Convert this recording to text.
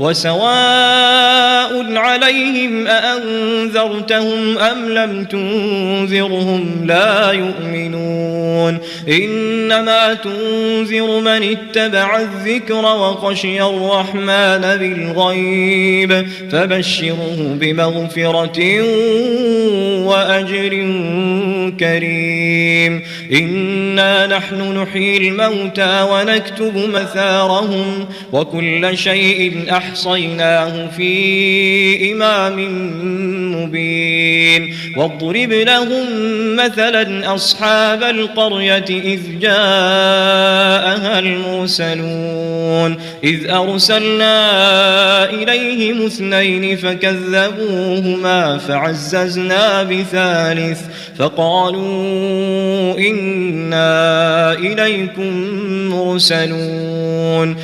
وسواء عليهم أأنذرتهم أم لم تنذرهم لا يؤمنون إنما تنذر من اتبع الذكر وخشي الرحمن بالغيب فبشره بمغفرة وأجر كريم إنا نحن نحيي الموتى ونكتب مثارهم وكل شيء أحصيناه في إمام مبين واضرب لهم مثلا أصحاب القرية إذ جاءها المرسلون إذ أرسلنا إليهم 2 فكذبوهما فعززنا بثالث فقالوا إنا إليكم مرسلون